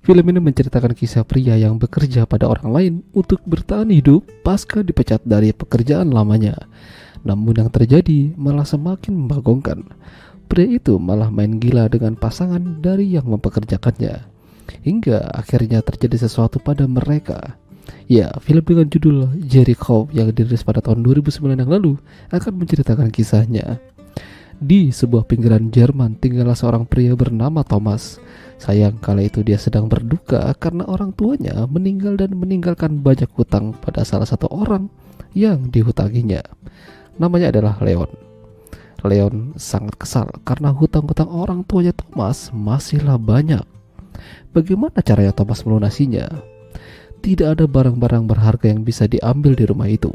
Film ini menceritakan kisah pria yang bekerja pada orang lain untuk bertahan hidup pasca dipecat dari pekerjaan lamanya. Namun yang terjadi malah semakin membagongkan. Pria itu malah main gila dengan pasangan dari yang mempekerjakannya, hingga akhirnya terjadi sesuatu pada mereka. Ya, film dengan judul Jericho yang dirilis pada tahun 2009 yang lalu akan menceritakan kisahnya. Di sebuah pinggiran Jerman tinggallah seorang pria bernama Thomas. Sayang kala itu dia sedang berduka karena orang tuanya meninggal dan meninggalkan banyak hutang pada salah satu orang yang dihutanginya. Namanya adalah Leon. Leon sangat kesal karena hutang-hutang orang tuanya Thomas masihlah banyak. Bagaimana caranya Thomas melunasinya? Tidak ada barang-barang berharga yang bisa diambil di rumah itu.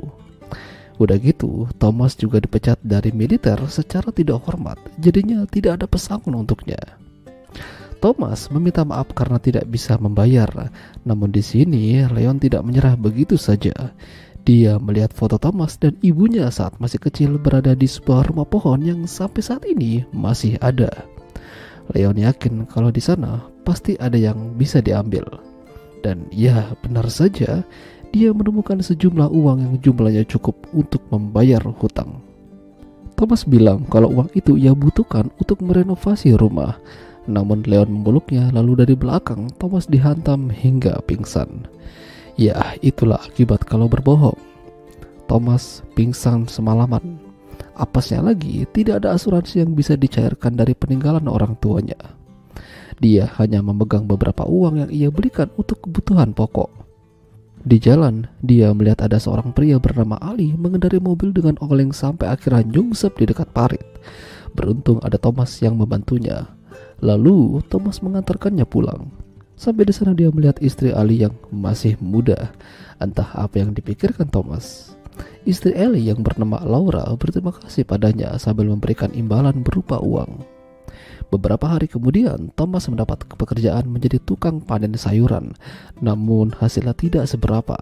Udah gitu, Thomas juga dipecat dari militer secara tidak hormat. Jadinya tidak ada pesangon untuknya. Thomas meminta maaf karena tidak bisa membayar. Namun di sini Leon tidak menyerah begitu saja. Dia melihat foto Thomas dan ibunya saat masih kecil berada di sebuah rumah pohon yang sampai saat ini masih ada. Leon yakin kalau di sana pasti ada yang bisa diambil. Dan ya, benar saja, dia menemukan sejumlah uang yang jumlahnya cukup untuk membayar hutang. Thomas bilang kalau uang itu ia butuhkan untuk merenovasi rumah. Namun Leon memeluknya, lalu dari belakang Thomas dihantam hingga pingsan. Ya, itulah akibat kalau berbohong. Thomas pingsan semalaman. Apasnya lagi, tidak ada asuransi yang bisa dicairkan dari peninggalan orang tuanya. Dia hanya memegang beberapa uang yang ia belikan untuk kebutuhan pokok. Di jalan, dia melihat ada seorang pria bernama Ali mengendarai mobil dengan oleng sampai akhirnya nyungsep di dekat parit. Beruntung ada Thomas yang membantunya. Lalu Thomas mengantarkannya pulang. Sampai di sana dia melihat istri Ali yang masih muda. Entah apa yang dipikirkan Thomas. Istri Ali yang bernama Laura berterima kasih padanya sambil memberikan imbalan berupa uang. Beberapa hari kemudian, Thomas mendapat pekerjaan menjadi tukang panen sayuran. Namun hasilnya tidak seberapa.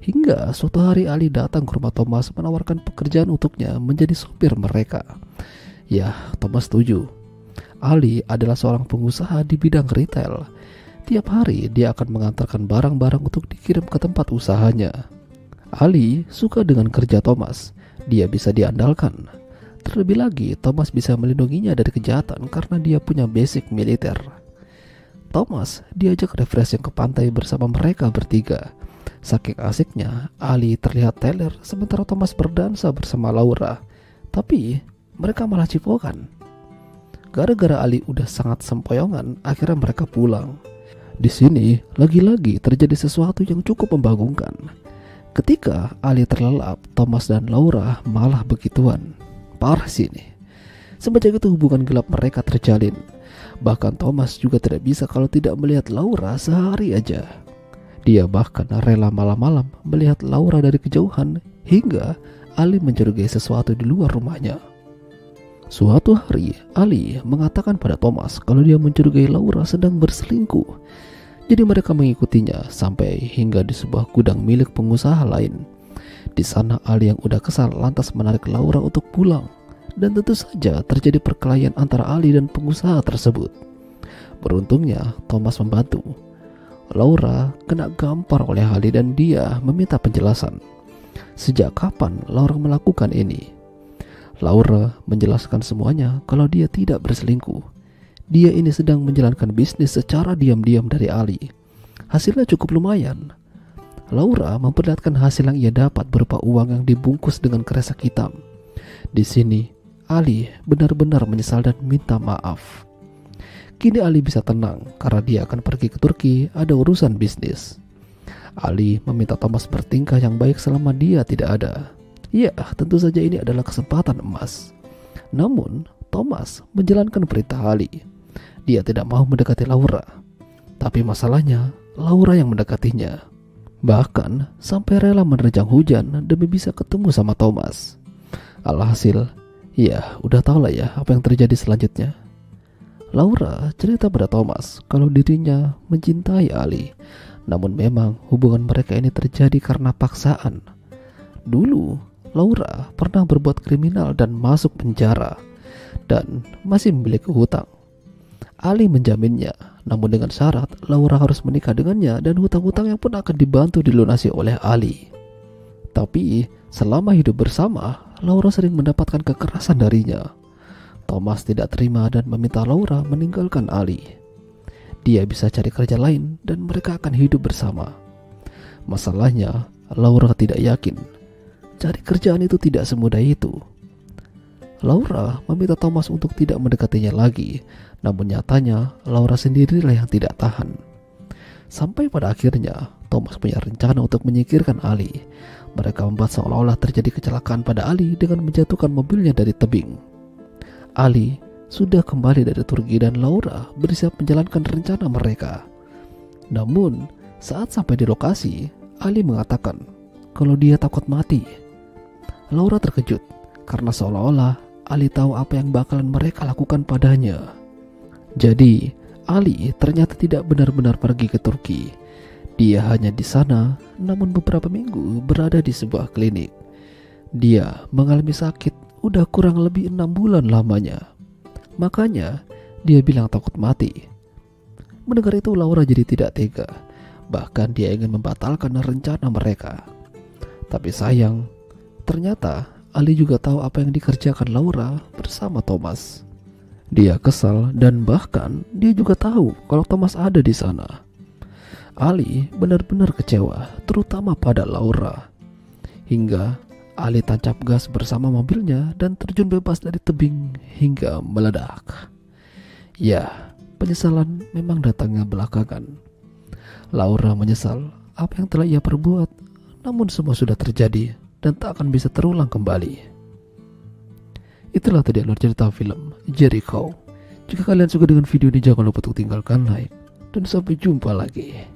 Hingga suatu hari Ali datang ke rumah Thomas menawarkan pekerjaan untuknya menjadi sopir mereka. Ya, Thomas setuju. Ali adalah seorang pengusaha di bidang retail. Tiap hari dia akan mengantarkan barang-barang untuk dikirim ke tempat usahanya. Ali suka dengan kerja Thomas. Dia bisa diandalkan. Terlebih lagi, Thomas bisa melindunginya dari kejahatan karena dia punya basic militer. Thomas diajak refreshing ke pantai bersama mereka bertiga. Saking asiknya, Ali terlihat teler sementara Thomas berdansa bersama Laura. Tapi mereka malah cipokan. Gara-gara Ali udah sangat sempoyongan, akhirnya mereka pulang. Di sini lagi-lagi terjadi sesuatu yang cukup membagongkan. Ketika Ali terlelap, Thomas dan Laura malah begituan. Parah sih ini. Semenjak itu hubungan gelap mereka terjalin. Bahkan Thomas juga tidak bisa kalau tidak melihat Laura sehari aja. Dia bahkan rela malam-malam melihat Laura dari kejauhan hingga Ali mencurigai sesuatu di luar rumahnya. Suatu hari, Ali mengatakan pada Thomas kalau dia mencurigai Laura sedang berselingkuh. Jadi mereka mengikutinya sampai hingga di sebuah gudang milik pengusaha lain. Di sana Ali yang udah kesal lantas menarik Laura untuk pulang. Dan tentu saja terjadi perkelahian antara Ali dan pengusaha tersebut. Beruntungnya Thomas membantu. Laura kena gampar oleh Ali dan dia meminta penjelasan. Sejak kapan Laura melakukan ini? Laura menjelaskan semuanya kalau dia tidak berselingkuh. Dia ini sedang menjalankan bisnis secara diam-diam dari Ali. Hasilnya cukup lumayan. Laura memperlihatkan hasil yang ia dapat berupa uang yang dibungkus dengan kresek hitam. Di sini, Ali benar-benar menyesal dan minta maaf. Kini Ali bisa tenang karena dia akan pergi ke Turki, ada urusan bisnis. Ali meminta Thomas bertingkah yang baik selama dia tidak ada. Ya, tentu saja ini adalah kesempatan emas. Namun, Thomas menjalankan perintah Ali. Dia tidak mau mendekati Laura. Tapi masalahnya, Laura yang mendekatinya. Bahkan, sampai rela menerjang hujan demi bisa ketemu sama Thomas. Alhasil, ya udah tau lah ya apa yang terjadi selanjutnya. Laura cerita pada Thomas kalau dirinya mencintai Ali. Namun memang hubungan mereka ini terjadi karena paksaan. Dulu, Laura pernah berbuat kriminal dan masuk penjara dan masih memiliki hutang. Ali menjaminnya, Namun dengan syarat Laura harus menikah dengannya dan hutang-hutangnya pun akan dibantu dilunasi oleh Ali. Tapi selama hidup bersama, Laura sering mendapatkan kekerasan darinya. Thomas tidak terima dan meminta Laura meninggalkan Ali. Dia bisa cari kerja lain dan mereka akan hidup bersama. Masalahnya, Laura tidak yakin. Cari kerjaan itu tidak semudah itu. Laura meminta Thomas untuk tidak mendekatinya lagi, namun nyatanya Laura sendirilah yang tidak tahan. Sampai pada akhirnya Thomas punya rencana untuk menyingkirkan Ali. Mereka membuat seolah-olah terjadi kecelakaan pada Ali dengan menjatuhkan mobilnya dari tebing. Ali sudah kembali dari Turki dan Laura bersiap menjalankan rencana mereka. Namun saat sampai di lokasi, Ali mengatakan kalau dia takut mati. Laura terkejut karena seolah-olah Ali tahu apa yang bakalan mereka lakukan padanya. Jadi, Ali ternyata tidak benar-benar pergi ke Turki. Dia hanya di sana, namun beberapa minggu berada di sebuah klinik. Dia mengalami sakit udah kurang lebih 6 bulan lamanya. Makanya, dia bilang takut mati. Mendengar itu Laura jadi tidak tega. Bahkan dia ingin membatalkan rencana mereka. Tapi sayang, ternyata Ali juga tahu apa yang dikerjakan Laura bersama Thomas. Dia kesal dan bahkan dia juga tahu kalau Thomas ada di sana. Ali benar-benar kecewa, terutama pada Laura. Hingga Ali tancap gas bersama mobilnya dan terjun bebas dari tebing hingga meledak. Ya, penyesalan memang datangnya belakangan. Laura menyesal apa yang telah ia perbuat, namun semua sudah terjadi dan tak akan bisa terulang kembali. Itulah tadi alur cerita film Jericho. Jika kalian suka dengan video ini, jangan lupa untuk tinggalkan like. Dan sampai jumpa lagi.